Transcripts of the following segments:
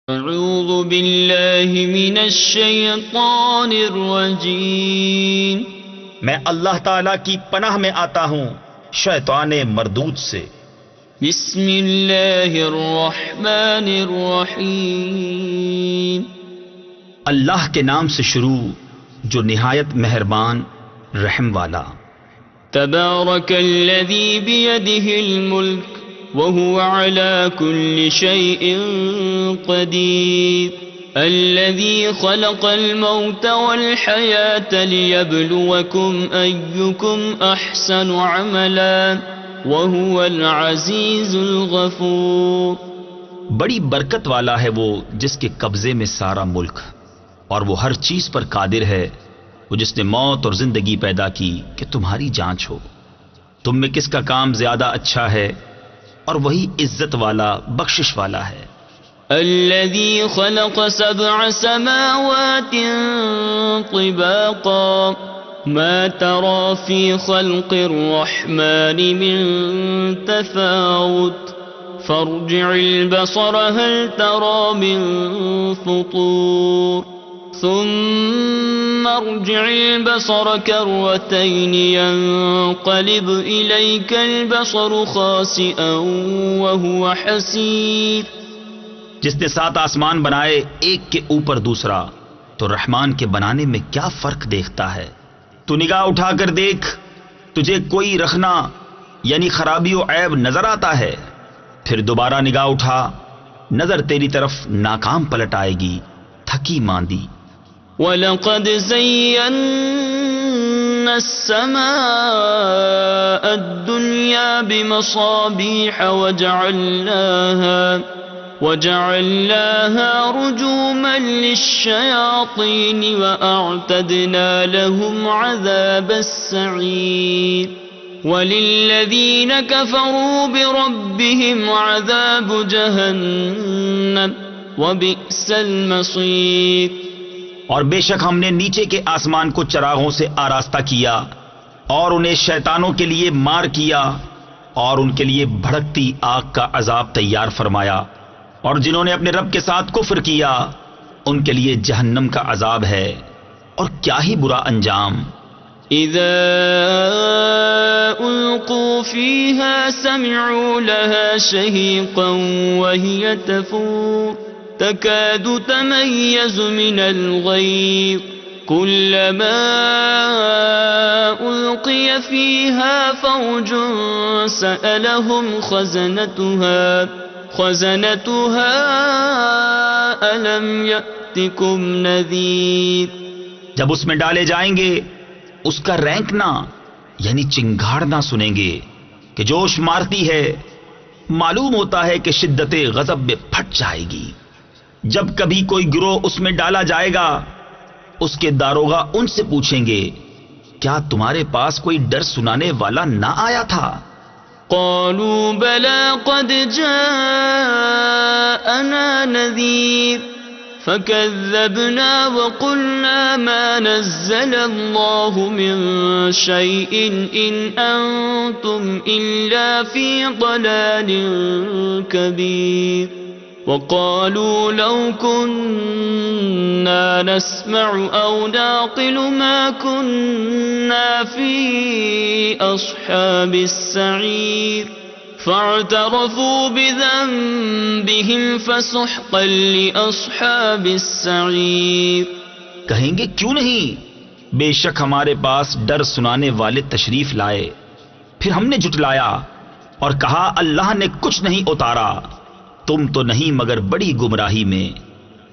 اعوذ باللہ من الشیطان الرجیم، میں اللہ تعالیٰ کی پناہ میں آتا ہوں شیطان مردود سے۔ بسم اللہ الرحمن الرحیم، اللہ کے نام سے شروع جو نہایت مہربان رحم والا۔ تبارک الذی بیدہ الملک وهو على كل شيء قدير الذي خلق الموت والحياة ليبلوكم أيكم أحسن عملا وهو العزيز الغفور۔ بڑی برکت والا ہے وہ جس کے قبضے میں سارا ملک، اور وہ ہر چیز پر قادر ہے، وہ جس نے موت اور زندگی پیدا کی کہ تمہاری جانچ ہو، تم میں کس کا کام زیادہ اچھا ہے، اور وہی عزت والا بخشش والا ہے۔ الذي خلق 7 سماوات طباقا ما ترى في خلق الرحمن من تفاوت فارجع البصر هل ترى من فطور ثم ارجع البصر كرتين ينقلب إليك البصر خاسئا وهو حسير۔ جس نے 7 آسمان بنائے ایک کے اوپر دوسرا، تو رحمان کے بنانے میں کیا فرق دیکھتا ہے؟ تو نگاہ اٹھا کر دیکھ، تجھے کوئی رخنا یعنی خرابی و عیب نظر آتا ہے؟ پھر دوبارہ نگاہ اٹھا، نظر تیری طرف ناکام پلٹ آئے گی، تھکی ماندی۔ وَلَقَدْ زَيَّنَّا السَّمَاءَ الدُّنْيَا بِمَصَابِيحَ وَجَعَلْنَاهَا رُجُومًا لِلشَّيَاطِينِ وَأَعْتَدْنَا لَهُمْ عَذَابَ السَّعِيرِ وَلِلَّذِينَ كَفَرُوا بِرَبِّهِمْ عَذَابُ جَهَنَّمَ وَبِئْسَ الْمَصِيرُ۔ اور بے شک ہم نے نیچے کے آسمان کو چراغوں سے آراستہ کیا، اور انہیں شیطانوں کے لیے مار کیا، اور ان کے لیے بھڑکتی آگ کا عذاب تیار فرمایا، اور جنہوں نے اپنے رب کے ساتھ کفر کیا ان کے لیے جہنم کا عذاب ہے، اور کیا ہی برا انجام۔ اذا القوا فيها سمعوا لها شهيقا وهي تفور تكاد تميز من الغيظ كلما ألقي فيها فوج سألهم خزنتها ألم يأتكم نذير۔ جب اس میں ڈالے جائیں گے اس کا رینکنا یعنی چنگھاڑنا سنیں گے کہ جوش مارتی ہے، معلوم ہوتا ہے کہ شدت غضب میں پھٹ جائے گی۔ جب کبھی کوئی گروہ اس میں ڈالا جائے گا اس کے داروغہ ان سے پوچھیں گے کیا تمہارے پاس کوئی ڈر سنانے والا نہ آیا تھا؟ قالوا بلى قد جاءنا نذير فكذبنا وقلنا ما نزل الله من شيء إن أنتم إلا في ضلال كبير وقالوا لو كنا نسمع أو نعقل ما كنا في أصحاب السعير فاعترفوا بذنبهم فسحقا لأصحاب السعير۔ کہیں گے کیوں نہیں، بے شک ہمارے پاس ڈر سنانے والے تشریف لائے، پھر ہم نے جھٹلایا اور کہا اللہ نے کچھ نہیں اتارا، تم تو نہیں مگر بڑی گمراہی میں۔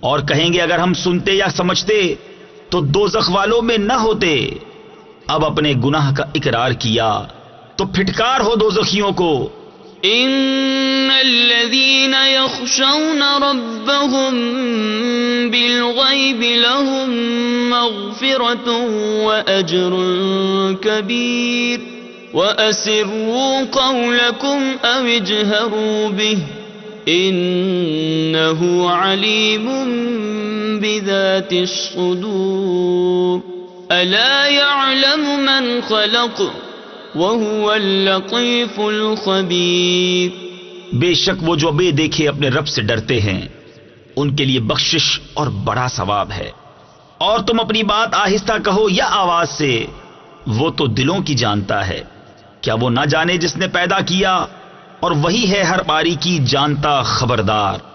اور کہیں گے اگر ہم سنتے یا سمجھتے تو دوزخ والوں میں نہ ہوتے۔ اب اپنے گناہ کا اقرار کیا تو پھٹکار ہو دوزخیوں کو۔ ان الذين يخشون ربهم بالغيب لهم مغفرة واجر كبير واسروا قولكم او اجهروا به انه عليم بذات الصدور الا يعلم من خلق وَهُوَ اللَّطِيفُ الْخَبِيرُ۔ بے شک وہ جو بے دیکھے اپنے رب سے ڈرتے ہیں ان کے لیے بخشش اور بڑا ثواب ہے۔ اور تم اپنی بات آہستہ کہو یا آواز سے، وہ تو دلوں کی جانتا ہے۔ کیا وہ نہ جانے جس نے پیدا کیا، اور وہی ہے ہر باری کی جانتا خبردار۔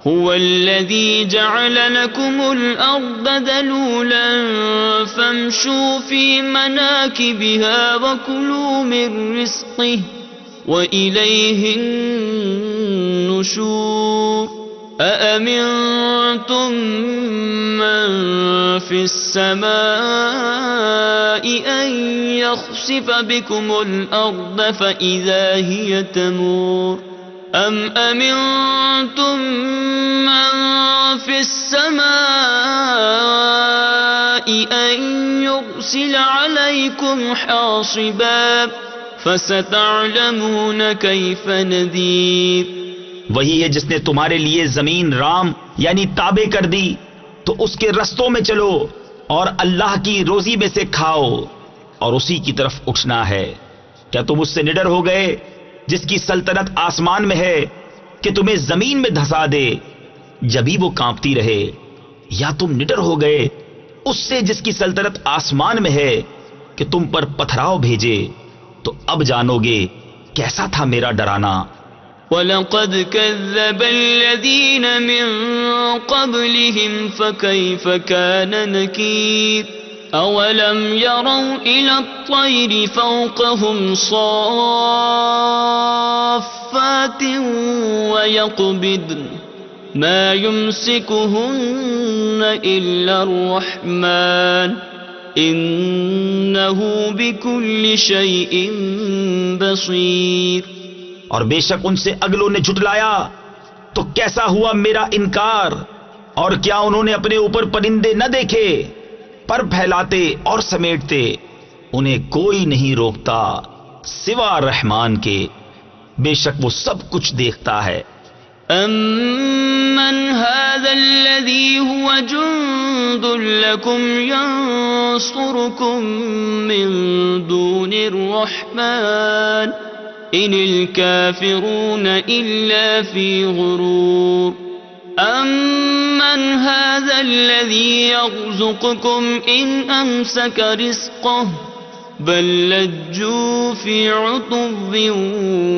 هو الذي جعل لكم الأرض ذلولا فامشوا في مناكبها وكلوا من رزقه وإليه النشور أأمنتم من في السماء أن يخسف بكم الأرض فإذا هي تمور أم أمنتم من في السماء أن يرسل عليكم حاصبا فستعلمون كيف نذير۔ وہی ہے جس نے تمہارے لیے زمین رام یعنی تابع کر دی، تو اس کے رستوں میں چلو اور اللہ کی روزی میں سے کھاؤ اور اسی کی طرف اٹھنا ہے۔ کیا تم اس سے نڈر ہو گئے جس کی سلطنت آسمان میں ہے کہ تمہیں زمین میں دھسا دے جبھی وہ کانپتی رہے، یا تم نڈر ہو گئے اس سے جس کی سلطنت آسمان میں ہے کہ تم پر پتھراؤ بھیجے؟ تو اب جانو گے کیسا تھا میرا ڈرانا۔ وَلَقَدْ كَذَّبَ الَّذِينَ مِن قَبْلِهِمْ فَكَيْفَ كَانَ نَكِيرِ أَوَلَمْ يَرَوْا إِلَى الطَّيْرِ فَوْقَهُمْ صَافَّاتٍ وَيَقْبِضْنَ مَا يُمْسِكُهُنَّ إِلَّا الرَّحْمَنُ إِنَّهُ بِكُلِّ شَيْءٍ بَصِيرٌ۔ اور بے شک ان سے اگلوں نے جھٹلایا تو کیسا ہوا میرا انکار، اور کیا انہوں نے اپنے اوپر پرندے نہ دیکھے، پر پھیلاتے اور سمیٹتے، انہیں کوئی نہیں روکتا سوا رحمان کے، بے شک وہ سب کچھ دیکھتا ہے۔ أَمَّنْ هَذَا الَّذِي هُوَ جُندٌ لَكُمْ يَنصُرُكُم مِّن دُونِ الرَّحْمَنِ إِنِ الْكَافِرُونَ إِلَّا فِي غُرُورٍ أَمَّنْ هَذَا الَّذِي يَرْزُقُكُمْ إِنْ أَمْسَكَ رِزْقَهُ بَل لَّجُّوا فِي عُتُوٍّ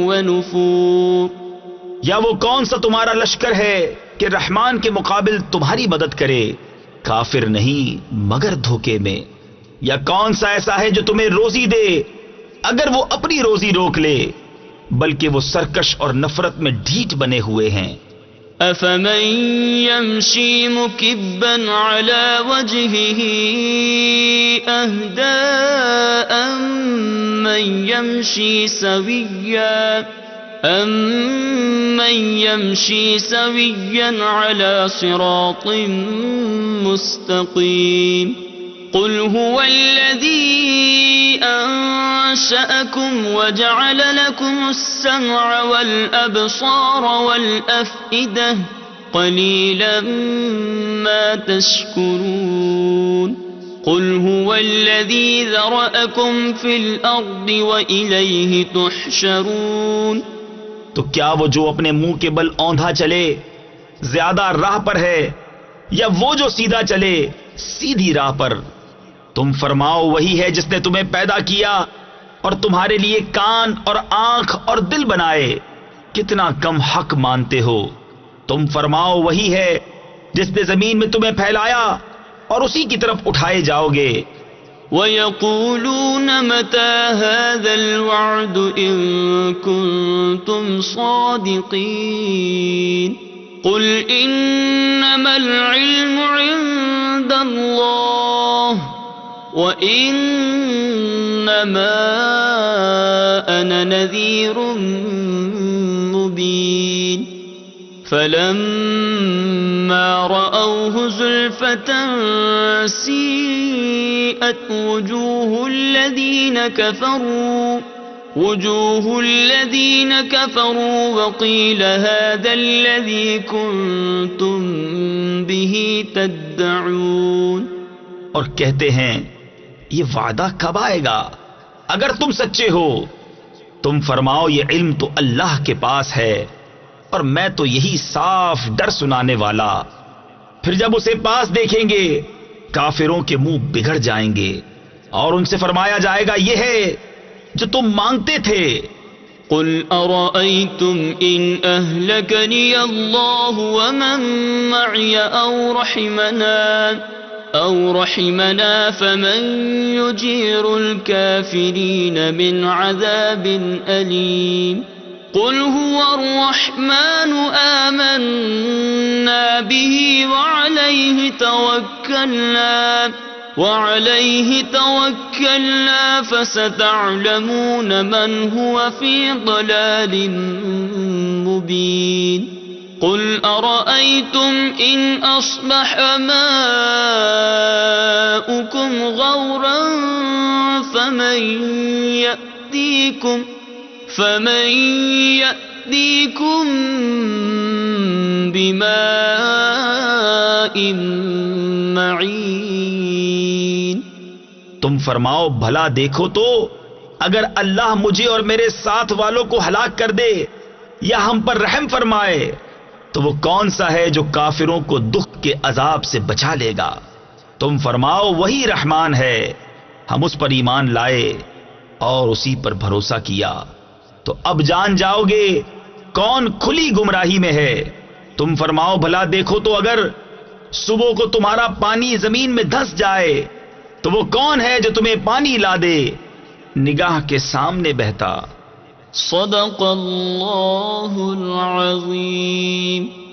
وَنُفُورٍ۔ یا وہ کون سا تمہارا لشکر ہے کہ رحمان کے مقابل تمہاری مدد کرے؟ کافر نہیں مگر دھوکے میں۔ یا کون سا ایسا ہے جو تمہیں روزی دے اگر وہ اپنی روزی روک لے؟ بلکہ وہ سرکش اور نفرت میں ڈھیٹ بنے ہوئے ہیں۔ أَفَمَن يَمْشِي مُكِبًّا عَلَى وَجْهِهِ أَهْدَىٰ أَمَّن يَمْشِي سَوِيًّا عَلَى صِرَاطٍ مُّسْتَقِيمٍ قُلْ هُوَ الَّذِي أَنشَأَكُمْ وَجَعَلَ لَكُمُ السَّمْعَ وَالْأَبْصَارَ وَالْأَفْئِدَةَ قَلِيلًا مَا تَشْكُرُونَ قُلْ هُوَ الَّذِي ذَرَأَكُمْ فِي الْأَرْضِ وَإِلَيْهِ تُحْشَرُونَ۔ تو کیا وہ جو اپنے منہ کے بل اوندھا چلے زیادہ راہ پر ہے، یا وہ جو سیدھا چلے سیدھی راہ پر؟ تم فرماؤ وہی ہے جس نے تمہیں پیدا کیا اور تمہارے لیے کان اور آنکھ اور دل بنائے، کتنا کم حق مانتے ہو۔ تم فرماؤ وہی ہے جس نے زمین میں تمہیں پھیلایا اور اسی کی طرف اٹھائے جاؤ گے۔ وَيَقُولُونَ مَتَى هَذَا الْوَعْدُ إِن كُنتُمْ صَادِقِينَ قُلْ إِنَّمَا الْعِلْمُ عِندَ اللَّهِ وَإِنَّمَا أَنَا نَذِيرٌ مُّبِينٌ فَلَمَّا رَأَوْهُ زُلْفَةً سِيئَتْ وُجُوهُ الَّذِينَ كَفَرُوا وَقِيلَ هَذَا الَّذِي كُنتُم بِهِ تَدَّعُونَ۔ اور کہتے ہیں یہ وعدہ کب آئے گا اگر تم سچے ہو؟ تم فرماؤ یہ علم تو اللہ کے پاس ہے، اور میں تو یہی صاف ڈر سنانے والا۔ پھر جب اسے پاس دیکھیں گے کافروں کے منہ بگڑ جائیں گے اور ان سے فرمایا جائے گا یہ ہے جو تم مانگتے تھے۔ قل أرأيتم إن أهلكني الله ومن معي أو رحمنا فمن يجير الكافرين من عذاب أليم قل هو الرحمن آمنا به وعليه توكلنا فستعلمون من هو في ضلال مبين قل أرأيتم إن أصبح ماؤكم غورا فمن يأتيكم بماء معين۔ تم فرماؤ بھلا دیکھو تو اگر اللہ مجھے اور میرے ساتھ والوں کو ہلاک کر دے یا ہم پر رحم فرمائے تو وہ کون سا ہے جو کافروں کو دکھ کے عذاب سے بچا لے گا؟ تم فرماؤ وہی رحمان ہے، ہم اس پر ایمان لائے اور اسی پر بھروسہ کیا تو اب جان جاؤ گے کون کھلی گمراہی میں ہے۔ تم فرماؤ بھلا دیکھو تو اگر صبح کو تمہارا پانی زمین میں دھس جائے تو وہ کون ہے جو تمہیں پانی لا دے نگاہ کے سامنے بہتا۔ صدق اللہ العظیم۔